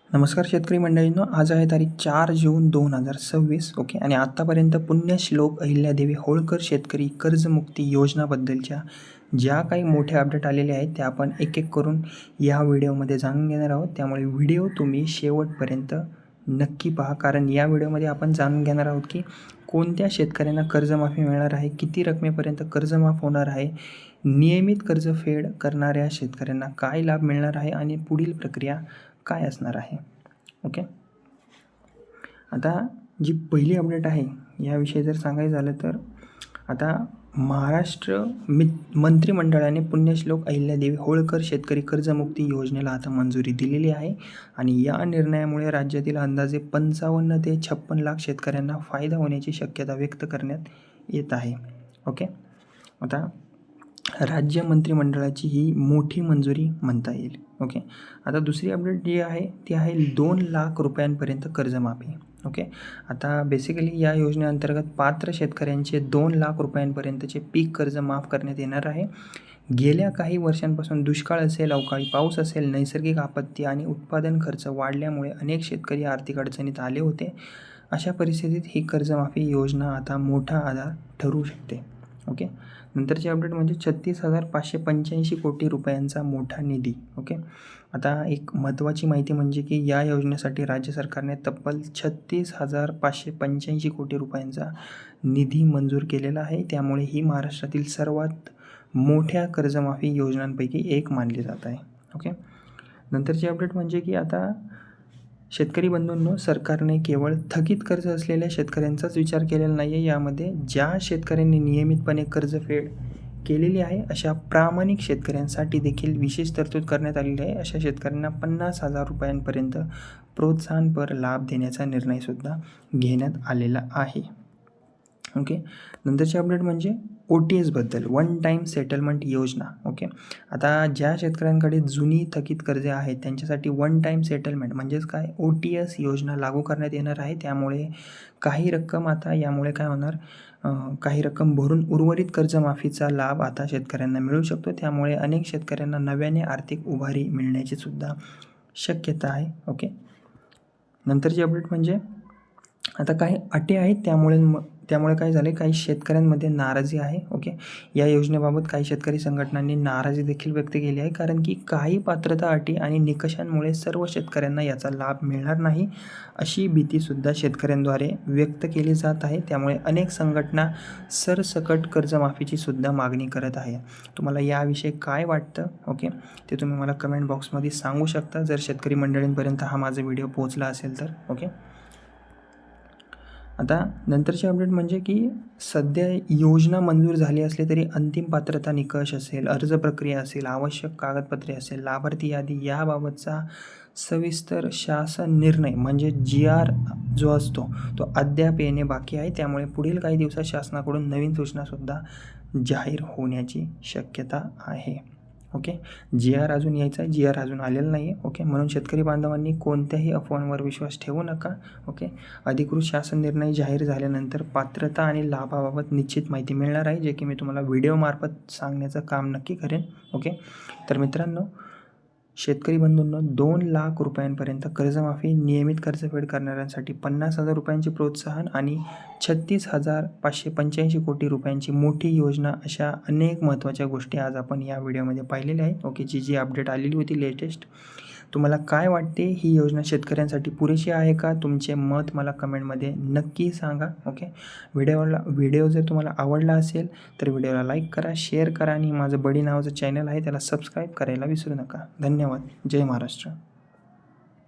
नमस्कार शेतकरी मंडळींनो, आज आहे तारीख 4 जून 2026. ओके. आणि आत्तापर्यंत पुण्यश्लोक अहिल्यादेवी होळकर शेतकरी कर्जमुक्ती योजनाबद्दलच्या ज्या काही मोठ्या अपडेट आलेल्या आहेत त्या आपण एक एक करून या व्हिडिओमध्ये जाणून घेणार आहोत. त्यामुळे व्हिडिओ तुम्ही शेवटपर्यंत नक्की पहा, कारण या व्हिडिओमध्ये आपण जाणून घेणार आहोत की कोणत्या शेतकऱ्यांना कर्जमाफी मिळणार आहे, किती रकमेपर्यंत कर्जमाफ होणार आहे, नियमित कर्जफेड करणाऱ्या शेतकऱ्यांना काय लाभ मिळणार आहे आणि पुढील प्रक्रिया काय असणार आहे. ओके. आता जी पहिली अपडेट आहे याविषयी जर सांगायचं झालं तर आता महाराष्ट्र मंत्रिमंडळाने पुण्यश्लोक अहिल्यादेवी होळकर शेतकरी कर्जमुक्ती योजनेला आता मंजुरी दिलेली आहे आणि या निर्णयामुळे राज्यातील अंदाजे 55 ते 56 लाख शेतकऱ्यांना फायदा होण्याची शक्यता व्यक्त करण्यात येत आहे. ओके. आता राज्य मंत्रिमंडळाची ही मोठी मंजुरी म्हणता येईल. ओके. आता दुसरी अपडेट जी आहे ती आहे 2 लाख रुपयांपर्यंत कर्जमाफी. ओके. आता बेसिकली या योजनेअंतर्गत पात्र शेतकऱ्यांचे 2 लाख रुपयांपर्यंतचे पीक कर्ज माफ करण्यात येणार आहे. गेल्या काही वर्षांपासून दुष्काळ असेल, अवकाळी पाऊस असेल, नैसर्गिक आपत्ती आणि उत्पादन खर्च वाढल्यामुळे अनेक शेतकरी आर्थिक अडचणीत आले होते. अशा परिस्थितीत ही कर्जमाफी योजना आता मोठा आधार ठरू शकते. ओके. नंतरची अपडेट म्हणजे 36,585 कोटी रुपयांचा मोठा निधी. ओके. आता एक महत्त्वाची माहिती म्हणजे की या योजनेसाठी राज्य सरकारने तब्बल 36,585 कोटी रुपयांचा निधी मंजूर केलेला आहे. त्यामुळे ही महाराष्ट्रातील सर्वात मोठ्या कर्जमाफी योजनांपैकी एक मानली जात आहे. ओके. नंतरची अपडेट म्हणजे की आता शेतकरी बंधूंनो, सरकारने केवळ थकीत कर्ज असलेल्या शेतकऱ्यांचाच विचार केलेला नाही आहे. यामध्ये ज्या शेतकऱ्यांनी नियमितपणे कर्जफेड केलेली आहे अशा प्रामाणिक शेतकऱ्यांसाठी देखील विशेष तरतूद करण्यात आलेली आहे. अशा शेतकऱ्यांना 50,000 रुपयांपर्यंत प्रोत्साहनपर लाभ देण्याचा निर्णयसुद्धा घेण्यात आलेला आहे. ओके. नंतरची अपडेट म्हणजे OTSबद्दल, वन टाईम सेटलमेंट योजना. ओके. आता ज्या शेतकऱ्यांकडे जुनी थकीत कर्जे आहेत त्यांच्यासाठी वन टाईम सेटलमेंट म्हणजेच काय OTS योजना लागू करण्यात येणार आहे. त्यामुळे काही रक्कम आता यामुळे काय होणार, काही रक्कम भरून उर्वरित कर्जमाफीचा लाभ आता शेतकऱ्यांना मिळू शकतो. त्यामुळे अनेक शेतकऱ्यांना नव्याने आर्थिक उभारी मिळण्याची सुद्धा शक्यता आहे. ओके. नंतरची अपडेट म्हणजे आता काही अटी आहेत, त्यामुळे काय झाले, काही शेतकऱ्यांमध्ये नाराजी आहे. ओके. या योजनेबाबत काही शेतकरी संघटनांनी नाराजी देखील व्यक्त केली आहे, कारण की काही पात्रता अटी आणि निकषांमुळे सर्व शेतकऱ्यांना याचा लाभ मिळणार नाही अशी भीतीसुद्धा शेतकऱ्यांद्वारे व्यक्त केली जात आहे. त्यामुळे अनेक संघटना सरसकट कर्जमाफीची सुद्धा मागणी करत आहे. तुम्हाला याविषयी काय वाटतं? ओके. ते तुम्ही मला कमेंट बॉक्समध्ये सांगू शकता, जर शेतकरी मंडळींपर्यंत हा माझा व्हिडिओ पोहोचला असेल तर. ओके. आता नंतरची अपडेट म्हणजे की सध्या योजना मंजूर झाली असली तरी अंतिम पात्रता निकष असेल, अर्ज प्रक्रिया असेल, आवश्यक कागदपत्रे असेल, लाभार्थी यादी याबाबतचा सविस्तर शासन निर्णय म्हणजे GR जो असतो तो अद्याप येणे बाकी आहे. त्यामुळे पुढील काही दिवसात शासनाकडून नवीन सूचनासुद्धा जाहीर होण्याची शक्यता आहे. ओके. GR अजून यायचा आहे, GR अजून आलेला नाही आहे. ओके. म्हणून शेतकरी बांधवांनी कोणत्याही अफवांवर विश्वास ठेवू नका. ओके. अधिकृत शासन निर्णय जाहीर झाल्यानंतर पात्रता आणि लाभाबाबत निश्चित माहिती मिळणार आहे, जे की मी तुम्हाला व्हिडिओमार्फत सांगण्याचं काम नक्की करेन. ओके. तर मित्रांनो, शेतकरी बंधूंनो, 2 लाख रुपयांपर्यंत कर्जमाफी, नियमित कर्जफेड करणाऱ्यांसाठी 50,000 रुपयांचे प्रोत्साहन आणि 36,585 कोटी रुपयांची मोठी योजना, अशा अनेक महत्त्वाच्या गोष्टी आज आपण या व्हिडिओमध्ये पाहिलेल्या आहेत. ओके. जी अपडेट आलेली होती लेटेस्ट, तुम्हाला काय वाटते, ही योजना शेतकऱ्यांसाठी पुरेशी आहे का? तुमचे मत मला कमेंटमध्ये नक्की सांगा. ओके. व्हिडिओ जर तुम्हाला आवडला असेल तर व्हिडिओला लाईक करा, शेअर करा आणि माझं बडी नावाचं चॅनल आहे त्याला सबस्क्राईब करायला विसरू नका. धन्यवाद. जय महाराष्ट्र.